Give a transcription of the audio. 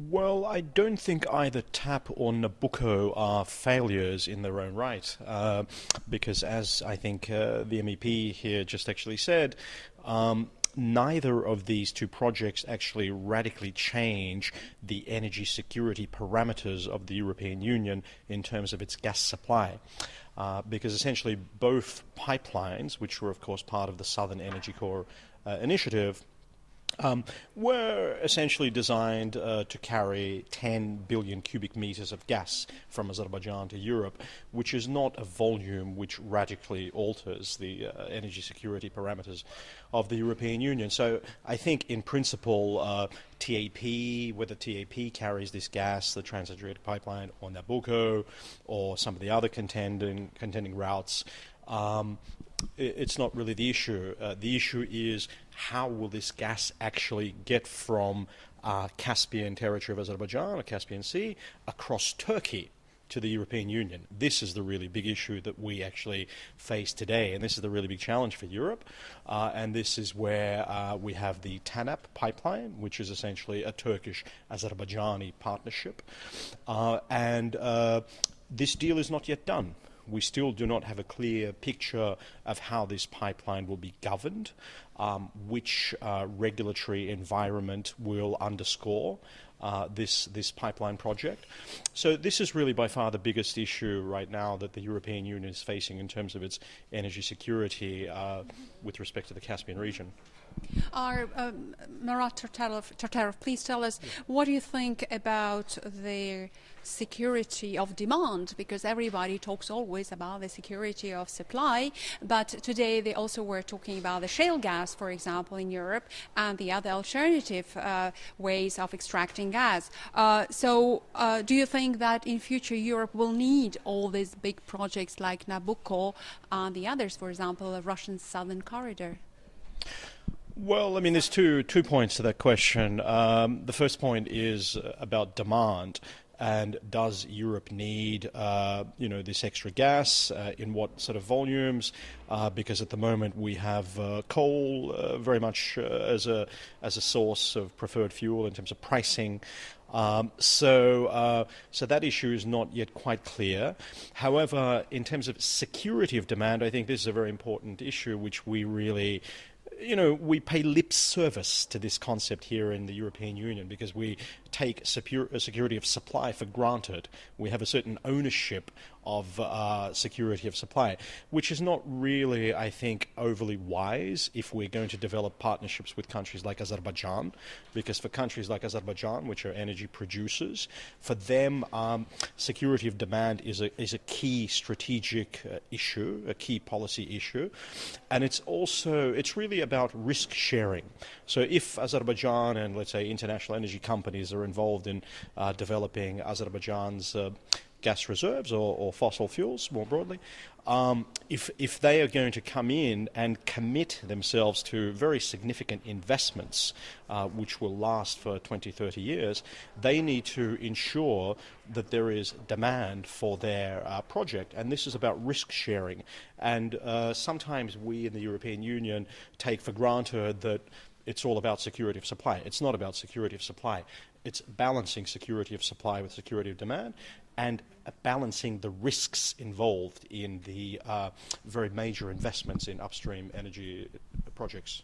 Well, I don't think either TAP or Nabucco are failures in their own right, because as I think the MEP here just actually said, neither of these two projects actually radically change the energy security parameters of the European Union in terms of its gas supply. Because essentially both pipelines, which were of course part of the Southern Energy Corps initiative, were essentially designed to carry 10 billion cubic meters of gas from Azerbaijan to Europe, which is not a volume which radically alters the energy security parameters of the European Union. So I think in principle, TAP, whether TAP carries this gas, the Trans-Adriatic Pipeline, or Nabucco, or some of the other contending routes, it's not really the issue. The issue is how will this gas actually get from Caspian territory of Azerbaijan, or Caspian Sea, across Turkey to the European Union. This is the really big issue that we actually face today, and this is the really big challenge for Europe. And this is where we have the TANAP pipeline, which is essentially a Turkish-Azerbaijani partnership. And this deal is not yet done. We still do not have a clear picture of how this pipeline will be governed, which regulatory environment will underscore this pipeline project. So this is really by far the biggest issue right now that the European Union is facing in terms of its energy security with respect to the Caspian region. Marat Terterov, please tell us, what do you think about the security of demand? Because everybody talks always about the security of supply, but today they also were talking about the shale gas, for example, in Europe, and the other alternative ways of extracting gas. So do you think that in future Europe will need all these big projects like Nabucco and the others, for example, the Russian Southern Corridor? Well, I mean, there's two points to that question. The first point is about demand. And does Europe need, this extra gas? In what sort of volumes? Because at the moment we have coal very much as a source of preferred fuel in terms of pricing. So that issue is not yet quite clear. However, in terms of security of demand, I think this is a very important issue which we really we pay lip service to this concept here in the European Union because we take security of supply for granted. We have a certain ownership of security of supply, which is not really, I think, overly wise if we're going to develop partnerships with countries like Azerbaijan, because for countries like Azerbaijan, which are energy producers, for them, security of demand is a key strategic issue, a key policy issue, and it's really about risk sharing. So if Azerbaijan and, let's say, international energy companies are involved in developing Azerbaijan's gas reserves or fossil fuels more broadly, if they are going to come in and commit themselves to very significant investments which will last for 20, 30 years, they need to ensure that there is demand for their project. And this is about risk sharing. And sometimes we in the European Union take for granted that it's all about security of supply. It's not about security of supply. It's balancing security of supply with security of demand and balancing the risks involved in the very major investments in upstream energy projects.